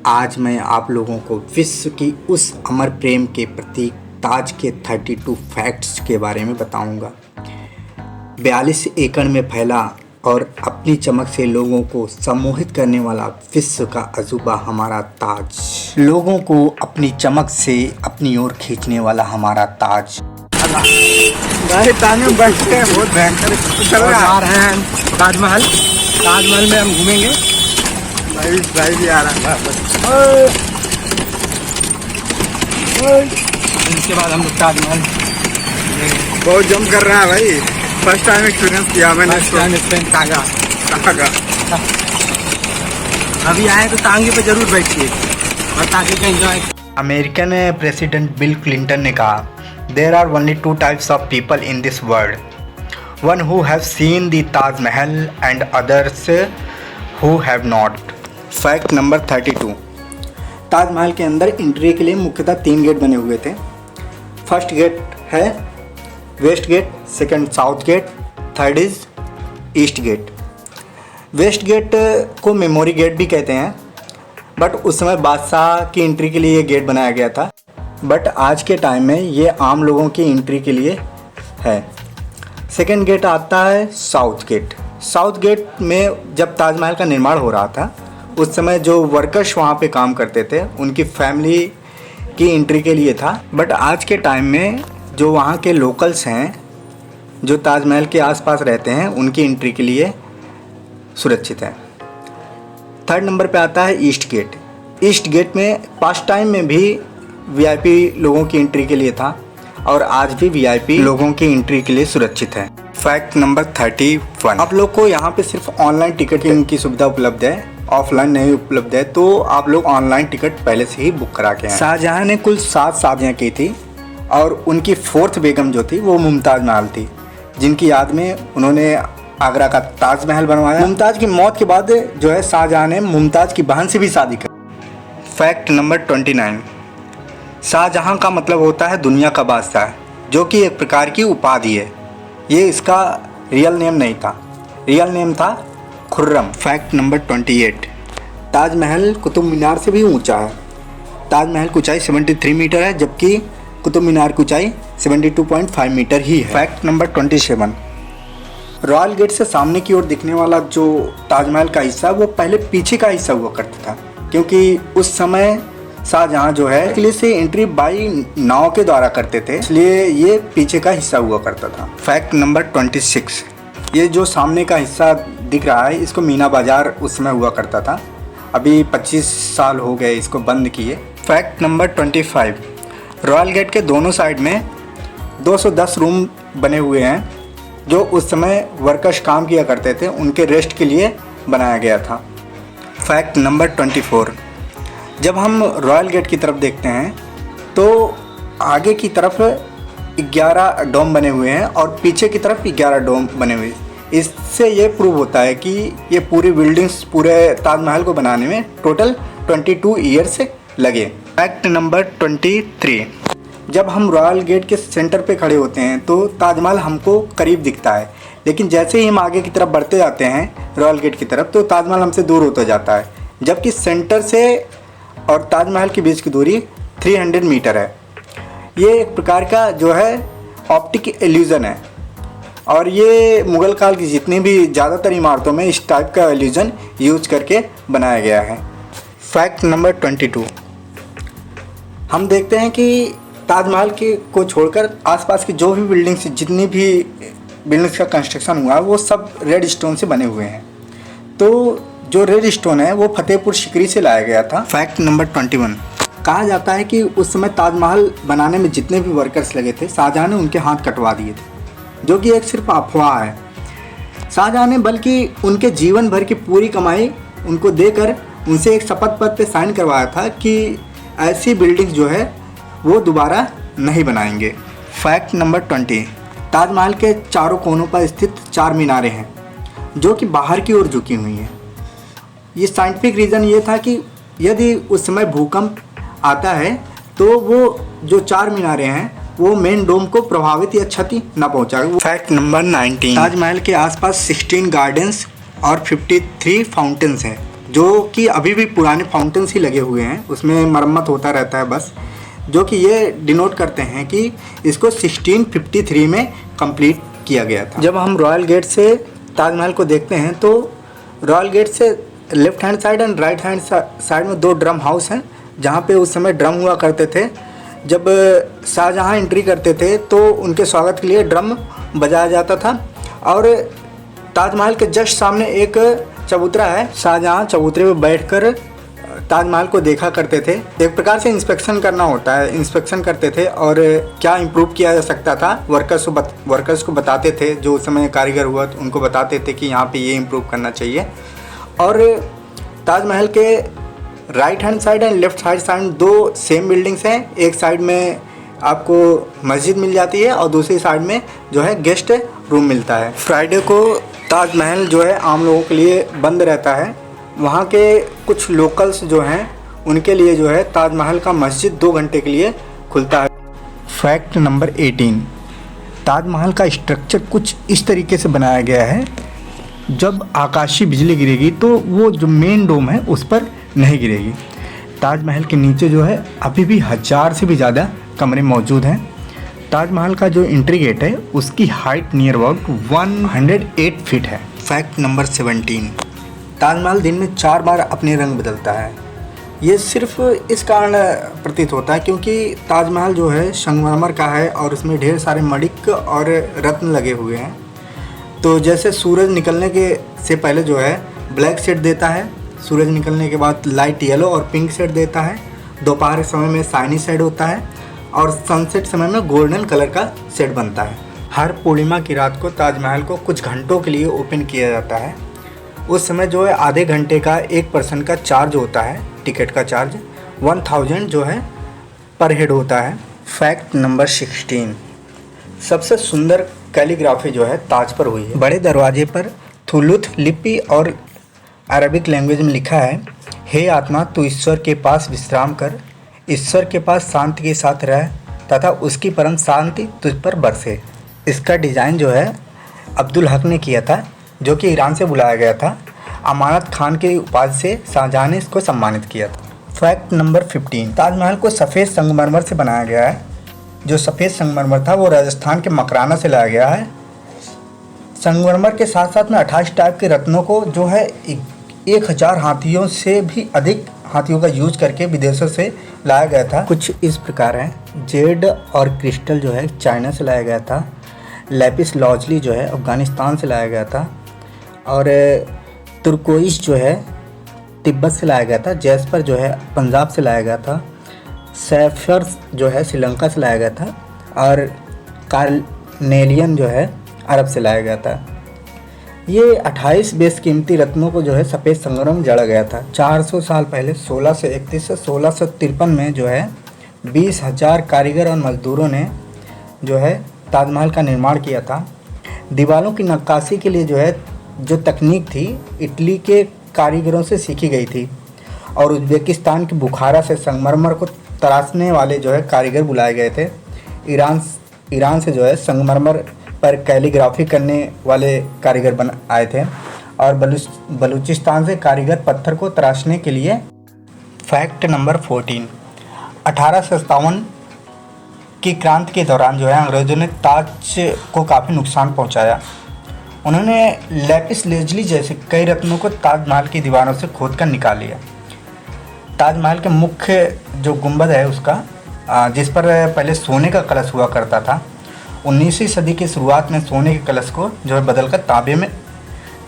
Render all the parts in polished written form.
आज मैं आप लोगों को विश्व की उस अमर प्रेम के प्रतीक ताज के 32 फैक्ट्स के बारे में बताऊंगा। 42 एकड़ में फैला और अपनी चमक से लोगों को सम्मोहित करने वाला विश्व का अजूबा हमारा ताज, लोगों को अपनी चमक से अपनी ओर खींचने वाला हमारा ताज। बहुत भयंकर चल रहे हैं ताजमहल में हम घूमेंगे। भाई भी आ रहा है। इसके बाद हम लोग ताजमहल बहुत जम कर रहा है भाई। फर्स्ट टाइम एक्सपीरियंस किया मैंने। टांगा अभी आए तो टांगे पे जरूर बैठिए और टांगे का enjoy. American president Bill Clinton ने कहा, there are only 2 types of people in this world, one who have seen the Taj Mahal and others who have not. Fact number 32। Taj Mahal के अंदर एंट्री के लिए मुख्यतः 3 गेट बने हुए थे। फर्स्ट गेट है west gate, second south gate, third is east gate. West gate को मेमोरी गेट भी कहते हैं, बट उस समय बादशाह की एंट्री के लिए ये गेट बनाया गया था, बट आज के टाइम में ये आम लोगों की एंट्री के लिए है। सेकंड गेट आता है साउथ गेट। साउथ गेट में जब ताजमहल का निर्माण हो रहा था उस समय जो वर्कर्स वहाँ पे काम करते थे उनकी फैमिली की एंट्री के लिए था, बट आज के टाइम में जो वहाँ के लोकल्स हैं जो ताजमहल के आसपास रहते हैं उनकी एंट्री के लिए सुरक्षित है। थर्ड नंबर पे आता है ईस्ट गेट। ईस्ट गेट में पास्ट टाइम में भी वीआईपी लोगों की एंट्री के लिए था और आज भी वीआईपी लोगों की एंट्री के लिए सुरक्षित है। Fact number 31। आप लोग को यहाँ पे सिर्फ ऑनलाइन टिकटिंग की सुविधा उपलब्ध है, ऑफलाइन नहीं उपलब्ध है, तो आप लोग ऑनलाइन टिकट पहले से ही बुक करा के आए। शाहजहां ने कुल 7 शादियाँ की थी और उनकी 4th बेगम जो थी वो मुमताज़ महल थी, जिनकी याद में उन्होंने आगरा का ताजमहल बनवाया। मुमताज़ की मौत के बाद जो है शाहजहां ने मुमताज़ की बहन से भी शादी कर। Fact number 29। शाहजहां का मतलब होता है दुनिया का बादशाह, जो कि एक प्रकार की उपाधि है। ये इसका रियल नेम नहीं था, रियल नेम था खुर्रम। Fact number 28। ताजमहल कुतुब मीनार से भी ऊंचा है। ताजमहल की ऊंचाई 73 मीटर है, जबकि कुतुब मीनार की ऊंचाई 72.5 मीटर ही है। Fact number 27। रॉयल गेट से सामने की ओर दिखने वाला जो ताजमहल का हिस्सा वो पहले पीछे का हिस्सा हुआ करता था, क्योंकि उस समय शाहजहां जो है किले से एंट्री बाई नाव के द्वारा करते थे, इसलिए ये पीछे का हिस्सा हुआ करता था। Fact number 26। ये जो सामने का हिस्सा दिख रहा है इसको मीना बाजार उस समय हुआ करता था, अभी 25 साल हो गए इसको बंद किए। Fact number 25। रॉयल गेट के दोनों साइड में 210 रूम बने हुए हैं, जो उस समय वर्कर्स काम किया करते थे, उनके रेस्ट के लिए बनाया गया था। Fact number 24। जब हम रॉयल गेट की तरफ देखते हैं तो आगे की तरफ 11 डोम बने हुए हैं और पीछे की तरफ 11 डोम बने हुए हैं। इससे ये प्रूव होता है कि ये पूरी बिल्डिंग्स पूरे ताजमहल को बनाने में टोटल 22 ईयर्स लगे। Fact number 23। जब हम रॉयल गेट के सेंटर पे खड़े होते हैं तो ताजमहल हमको करीब दिखता है, लेकिन जैसे ही हम आगे की तरफ बढ़ते जाते हैं रॉयल गेट की तरफ तो ताजमहल हमसे दूर होता जाता है, जबकि सेंटर से और ताजमहल के बीच की दूरी 300 मीटर है। ये एक प्रकार का जो है ऑप्टिक इल्यूज़न है और ये मुग़ल काल की जितनी भी ज़्यादातर इमारतों में इस टाइप का इल्यूज़न यूज करके बनाया गया है। Fact number 22। हम देखते हैं कि ताजमहल को छोड़कर आसपास की जो भी बिल्डिंग्स, जितनी भी बिल्डिंग्स का कंस्ट्रक्शन हुआ है वो सब रेड स्टोन से बने हुए हैं। तो जो रेड स्टोन है वो फतेहपुर सिकरी से लाया गया था। Fact number 21। कहा जाता है कि उस समय ताजमहल बनाने में जितने भी वर्कर्स लगे थे शाहजहां ने उनके हाथ कटवा दिए थे, जो कि एक सिर्फ अफवाह है। शाहजहां ने बल्कि उनके जीवन भर की पूरी कमाई उनको देकर उनसे एक शपथ पत्र पे साइन करवाया था कि ऐसी बिल्डिंग जो है वो दोबारा नहीं बनाएंगे। Fact number 20। ताजमहल के चारों कोनों पर स्थित 4 मीनारें हैं जो कि बाहर की ओर झुकी हुई हैं। ये साइंटिफिक रीज़न ये था कि यदि उस समय भूकंप आता है तो वो जो 4 मीनारें हैं वो मेन डोम को प्रभावित या क्षति न पहुंचाए। Fact number 19। ताजमहल के आसपास 16 गार्डन्स और 53 फाउंटेन्स हैं जो कि अभी भी पुराने फाउंटेन्स ही लगे हुए हैं, उसमें मरम्मत होता रहता है बस, जो कि ये डिनोट करते हैं कि इसको 1653 में कंप्लीट किया गया था। जब हम रॉयल गेट से ताजमहल को देखते हैं तो रॉयल गेट से left hand side and right hand side में 2 ड्रम हाउस हैं, जहाँ पे उस समय ड्रम हुआ करते थे। जब शाहजहाँ एंट्री करते थे तो उनके स्वागत के लिए ड्रम बजाया जाता था। और ताजमहल के जस्ट सामने एक चबूतरा है, शाहजहाँ चबूतरे पे बैठकर ताजमहल को देखा करते थे। एक प्रकार से इंस्पेक्शन करना होता है, इंस्पेक्शन करते थे और क्या इम्प्रूव किया जा सकता था वर्कर्स को बताते थे। जो उस समय कारीगर हुआ तो उनको बताते थे कि यहाँ पे ये इम्प्रूव करना चाहिए। और ताजमहल के right hand side and left side 2 same buildings हैं। एक साइड में आपको मस्जिद मिल जाती है और दूसरी साइड में जो है गेस्ट रूम मिलता है। फ्राइडे को ताजमहल जो है आम लोगों के लिए बंद रहता है। वहाँ के कुछ लोकल्स जो हैं उनके लिए जो है ताजमहल का मस्जिद 2 घंटे के लिए खुलता है। फैक्ट नंबर 18, ताजमहल का स्ट्रक्चर कुछ इस तरीके से बनाया गया है, जब आकाशीय बिजली गिरेगी तो वो जो मेन डोम है उस पर नहीं गिरेगी। ताजमहल के नीचे जो है अभी भी 1000 से भी ज़्यादा कमरे मौजूद हैं। ताजमहल का जो एंट्री गेट है उसकी हाइट नियर अबाउट 108 फीट है। फैक्ट नंबर 17, ताजमहल दिन में 4 बार अपने रंग बदलता है। ये सिर्फ इस कारण प्रतीत होता है क्योंकि ताजमहल जो है संगमरमर का है और उसमें ढेर सारे मणिक और रत्न लगे हुए हैं। तो जैसे सूरज निकलने के से पहले जो है ब्लैक शेड देता है, सूरज निकलने के बाद लाइट येलो और पिंक शेड देता है, दोपहर के समय में शाइनी शेड होता है और सनसेट समय में गोल्डन कलर का शेड बनता है। हर पूर्णिमा की रात को ताजमहल को कुछ घंटों के लिए ओपन किया जाता है। उस समय जो है आधे घंटे का 1 पर्सन का चार्ज होता है, टिकट का चार्ज 1000 जो है पर हेड होता है। फैक्ट नंबर 16, सबसे सुंदर कैलीग्राफी जो है ताज पर हुई है। बड़े दरवाजे पर थुलुथ लिपि और अरबिक लैंग्वेज में लिखा है, हे आत्मा तू ईश्वर के पास विश्राम कर, ईश्वर के पास शांति के साथ रह तथा उसकी परम शांति तुझ पर बरसे। इसका डिज़ाइन जो है अब्दुल हक ने किया था, जो कि ईरान से बुलाया गया था। अमानत खान के उपाधि से शाहजहाँ ने इसको सम्मानित किया था। फैक्ट नंबर 15, ताजमहल को सफ़ेद संगमरमर से बनाया गया है। जो सफ़ेद संगमरमर था वो राजस्थान के मकराना से लाया गया है। संगमरमर के साथ साथ में 28 टाइप के रत्नों को जो है 1000 हाथियों से भी अधिक हाथियों का यूज करके विदेशों से लाया गया था। कुछ इस प्रकार है, जेड और क्रिस्टल जो है चाइना से लाया गया था, लैपिस लॉजली जो है अफ़गानिस्तान से लाया गया था और तुर्कोइश जो है तिब्बत से लाया गया था, जैस्पर जो है पंजाब से लाया गया था, सैफर्स जो है श्रीलंका से लाया गया था और कार्नेलियन जो है अरब से लाया गया था। ये 28 बेशकीमती रत्नों को जो है सफ़ेद संगमरमर में जड़ा गया था। 400 साल पहले 1631 से 1653 में जो है 20,000 कारीगर और मजदूरों ने जो है ताजमहल का निर्माण किया था। दीवारों की नक्काशी के लिए जो है जो तकनीक थी इटली के कारीगरों से सीखी गई थी और उज़्बेकिस्तान के बुखारा से संगमरमर को तराशने वाले जो है कारीगर बुलाए गए थे। ईरान से जो है संगमरमर पर कैलीग्राफी करने वाले कारीगर आए थे और बलूचिस्तान से कारीगर पत्थर को तराशने के लिए। फैक्ट नंबर 14, 1857 की क्रांति के दौरान जो है अंग्रेज़ों ने ताज को काफ़ी नुकसान पहुंचाया। उन्होंने लैपिस लेजली जैसे कई रत्नों को ताजमहल की दीवारों से खोद कर निकाल लिया। ताजमहल के मुख्य जो गुंबद है उसका, जिस पर पहले सोने का कलश हुआ करता था, 19वीं सदी की शुरुआत में सोने के कलश को जो है बदलकर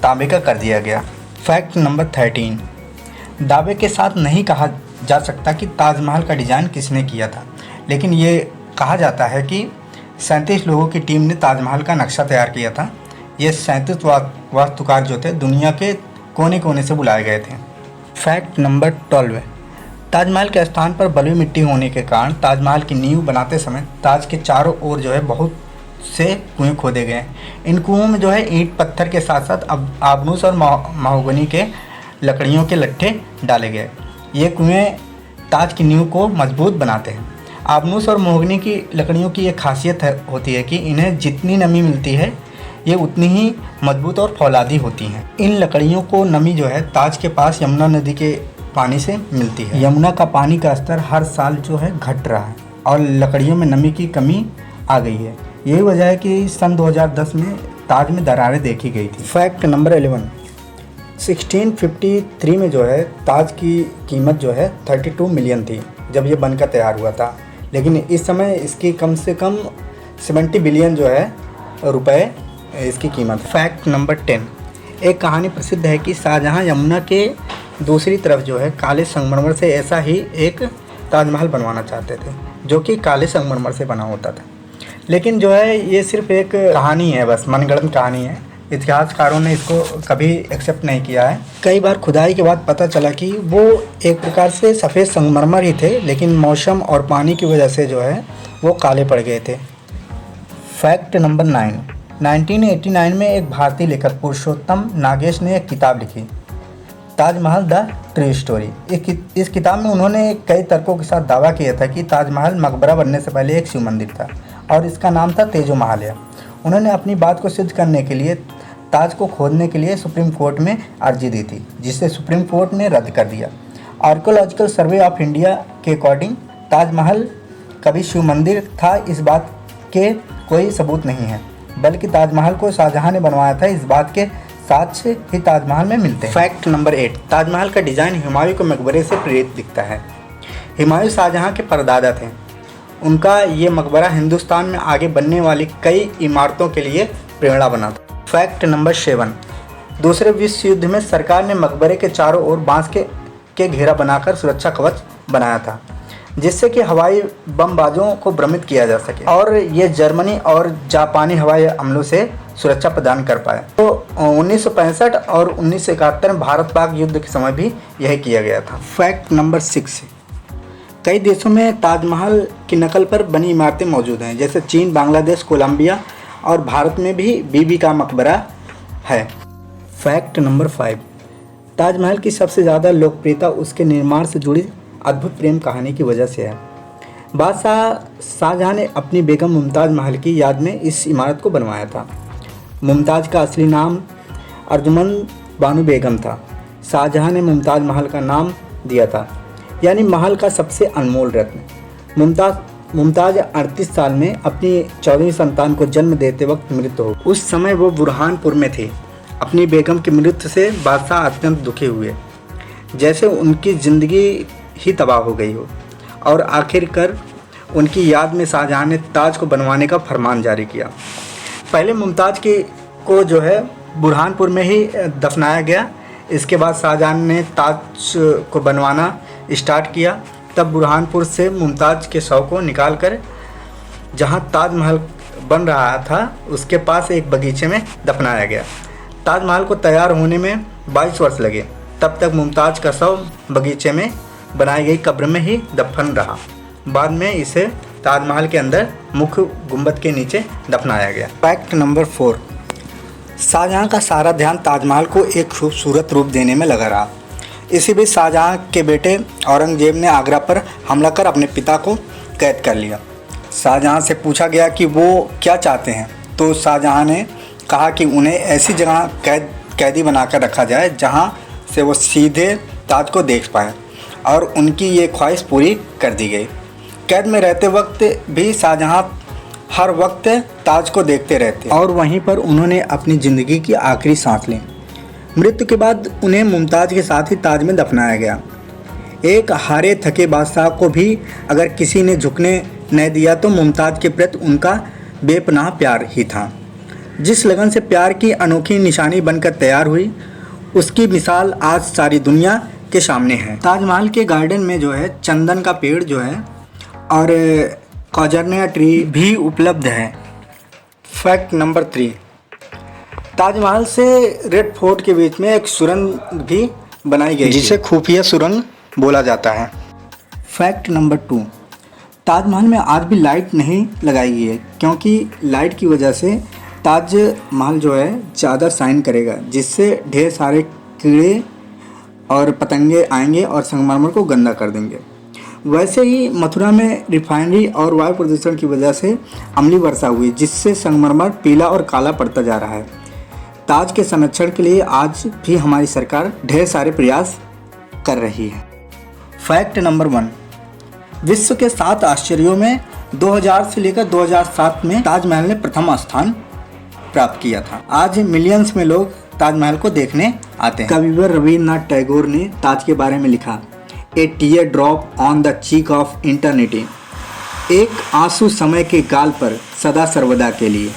तांबे का कर दिया गया। फैक्ट नंबर 13, दावे के साथ नहीं कहा जा सकता कि ताजमहल का डिज़ाइन किसने किया था, लेकिन ये कहा जाता है कि 37 लोगों की टीम ने ताजमहल का नक्शा तैयार किया था। ये 37 वास्तुकार जो थे दुनिया के कोने कोने से बुलाए गए थे। फैक्ट नंबर 12, ताजमहल के स्थान पर बलुई मिट्टी होने के कारण ताजमहल की नींव बनाते समय ताज के चारों ओर जो है बहुत से कुएं खोदे गए। इन कुओं में जो है ईंट पत्थर के साथ साथ आबनूस और महोगनी के लकड़ियों के लट्ठे डाले गए। ये कुएं ताज की नींव को मजबूत बनाते हैं। आबनूस और महोगनी की लकड़ियों की एक खासियत होती है कि इन्हें जितनी नमी मिलती है ये उतनी ही मजबूत और फौलादी होती हैं। इन लकड़ियों को नमी जो है ताज के पास यमुना नदी के पानी से मिलती है। यमुना का पानी का स्तर हर साल जो है घट रहा है और लकड़ियों में नमी की कमी आ गई है। यही वजह है कि सन 2010 में ताज में दरारें देखी गई थी। फैक्ट नंबर 11, 1653 में जो है ताज की कीमत जो है 32 मिलियन थी जब ये बनकर तैयार हुआ था, लेकिन इस समय इसकी कम से कम 70 बिलियन जो है रुपए इसकी कीमत। फैक्ट नंबर 10, एक कहानी प्रसिद्ध है कि शाहजहां यमुना के दूसरी तरफ जो है काले संगमरमर से ऐसा ही एक ताजमहल बनवाना चाहते थे जो कि काले संगमरमर से बना होता था। लेकिन जो है ये सिर्फ एक कहानी है, बस मनगढ़ंत कहानी है। इतिहासकारों ने इसको कभी एक्सेप्ट नहीं किया है। कई बार खुदाई के बाद पता चला कि वो एक प्रकार से सफ़ेद संगमरमर ही थे, लेकिन मौसम और पानी की वजह से जो है वो काले पड़ गए थे। फैक्ट नंबर 9, 1989 में एक भारतीय लेखक पुरुषोत्तम नागेश ने एक किताब लिखी, ताजमहल द ट्रू स्टोरी। इस किताब में उन्होंने कई तर्कों के साथ दावा किया था कि ताजमहल मकबरा बनने से पहले एक शिव मंदिर था और इसका नाम था तेजो महालय। उन्होंने अपनी बात को सिद्ध करने के लिए ताज को खोदने के लिए सुप्रीम कोर्ट में अर्जी दी थी, जिसे सुप्रीम कोर्ट ने रद्द कर दिया। आर्कियोलॉजिकल सर्वे ऑफ इंडिया के अकॉर्डिंग ताजमहल कभी शिव मंदिर था इस बात के कोई सबूत नहीं है, बल्कि ताजमहल को शाहजहां ने बनवाया था इस बात के साक्ष्य ही ताजमहल में मिलते हैं। फैक्ट नंबर 8, ताजमहल का डिज़ाइन हुमायूं के मकबरे से प्रेरित दिखता है। हुमायूं शाहजहां के परदादा थे। उनका ये मकबरा हिंदुस्तान में आगे बनने वाली कई इमारतों के लिए प्रेरणा बना था। फैक्ट नंबर 7, दूसरे विश्व युद्ध में सरकार ने मकबरे के चारों ओर बांस के घेरा बनाकर सुरक्षा कवच बनाया था, जिससे कि हवाई बमबाजों को भ्रमित किया जा सके और ये जर्मनी और जापानी हवाई हमलों से सुरक्षा प्रदान कर पाए। तो 1965 और 1971 में भारत पाक युद्ध के समय भी यह किया गया था। फैक्ट नंबर 6, कई देशों में ताजमहल की नकल पर बनी इमारतें मौजूद हैं, जैसे चीन, बांग्लादेश, कोलंबिया और भारत में भी बीबी का मकबरा है। फैक्ट नंबर 5, ताजमहल की सबसे ज़्यादा लोकप्रियता उसके निर्माण से जुड़ी अद्भुत प्रेम कहानी की वजह से है। बादशाह शाहजहां ने अपनी बेगम मुमताज़ महल की याद में इस इमारत को बनवाया था। मुमताज़ का असली नाम अर्जुमंद बानो बेगम था। शाहजहां ने मुमताज़ महल का नाम दिया था, यानी महल का सबसे अनमोल रत्न। मुमताज़ 38 साल में अपनी 14वीं संतान को जन्म देते वक्त मृत्यु हो। उस समय वो बुरहानपुर में थी। अपनी बेगम की मृत्यु से बादशाह अत्यंत दुखी हुए, जैसे उनकी ज़िंदगी ही तबाह हो गई हो, और आखिरकार उनकी याद में शाहजहां ने ताज को बनवाने का फरमान जारी किया। पहले मुमताज़ को जो है बुरहानपुर में ही दफनाया गया। इसके बाद शाहजहां ने ताज को बनवाना स्टार्ट किया। तब बुरहानपुर से मुमताज़ के शव को निकालकर जहां ताजमहल बन रहा था उसके पास एक बगीचे में दफनाया गया। ताजमहल को तैयार होने में 22 वर्ष लगे। तब तक मुमताज़ का शव बगीचे में बनाई गई कब्र में ही दफन रहा। बाद में इसे ताजमहल के अंदर मुख्य गुंबद के नीचे दफनाया गया। फैक्ट नंबर 4, शाहजहां का सारा ध्यान ताजमहल को एक खूबसूरत रूप देने में लगा रहा। इसी बीच शाहजहां के बेटे औरंगजेब ने आगरा पर हमला कर अपने पिता को कैद कर लिया। शाहजहां से पूछा गया कि वो क्या चाहते हैं, तो शाहजहां ने कहा कि उन्हें ऐसी जगह कैदी बनाकर रखा जाए जहां से वो सीधे ताज को देख पाएँ, और उनकी ये ख्वाहिश पूरी कर दी गई। कैद में रहते वक्त भी शाहजहां हर वक्त ताज को देखते रहते और वहीं पर उन्होंने अपनी ज़िंदगी की आखिरी सांस ली। मृत्यु के बाद उन्हें मुमताज़ के साथ ही ताज में दफनाया गया। एक हारे थके बादशाह को भी अगर किसी ने झुकने न दिया तो मुमताज़ के प्रति उनका बेपनाह प्यार ही था। जिस लगन से प्यार की अनोखी निशानी बनकर तैयार हुई, उसकी मिसाल आज सारी दुनिया के सामने है। ताजमहल के गार्डन में जो है चंदन का पेड़ जो है और कॉजरनिया ट्री भी उपलब्ध है। फैक्ट नंबर 3, ताजमहल से रेड फोर्ट के बीच में एक सुरंग भी बनाई गई जिसे खुफिया सुरंग बोला जाता है। फैक्ट नंबर 2, ताजमहल में आज भी लाइट नहीं लगाई गई है, क्योंकि लाइट की वजह से ताजमहल जो है ज़्यादा शाइन करेगा, जिससे ढेर सारे कीड़े और पतंगे आएंगे और संगमरमर को गंदा कर देंगे। वैसे ही मथुरा में रिफाइनरी और वायु प्रदूषण की वजह से अम्लीय वर्षा हुई, जिससे संगमरमर पीला और काला पड़ता जा रहा है। ताज के संरक्षण के लिए आज भी हमारी सरकार ढेर सारे प्रयास कर रही है। फैक्ट नंबर 1, विश्व के 7 आश्चर्यों में 2000 से लेकर 2007 में ताजमहल ने प्रथम स्थान प्राप्त किया था। आज मिलियंस में लोग ताजमहल को देखने आते हैं। कविवर रविन्द्रनाथ टैगोर ने ताज के बारे में लिखा, a teardrop on the cheek of eternity, एक आंसू समय के गाल पर सदा सर्वदा के लिए।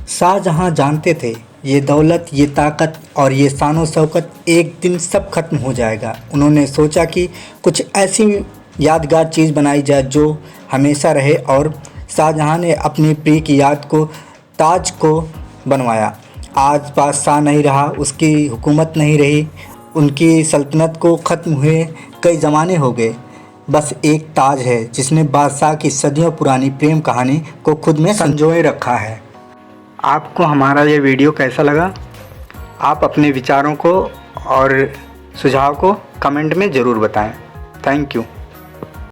शाहजहां जानते थे ये दौलत, ये ताकत और ये शान शौकत एक दिन सब खत्म हो जाएगा। उन्होंने सोचा कि कुछ ऐसी यादगार चीज़ बनाई जाए जो हमेशा रहे, और शाहजहां ने अपनी प्रिय की याद को ताज को बनवाया। आज बादशाह नहीं रहा, उसकी हुकूमत नहीं रही, उनकी सल्तनत को ख़त्म हुए कई ज़माने हो गए। बस एक ताज है जिसने बादशाह की सदियों पुरानी प्रेम कहानी को खुद में संजोए रखा है। आपको हमारा ये वीडियो कैसा लगा? आप अपने विचारों को और सुझाव को कमेंट में ज़रूर बताएं। Thank you.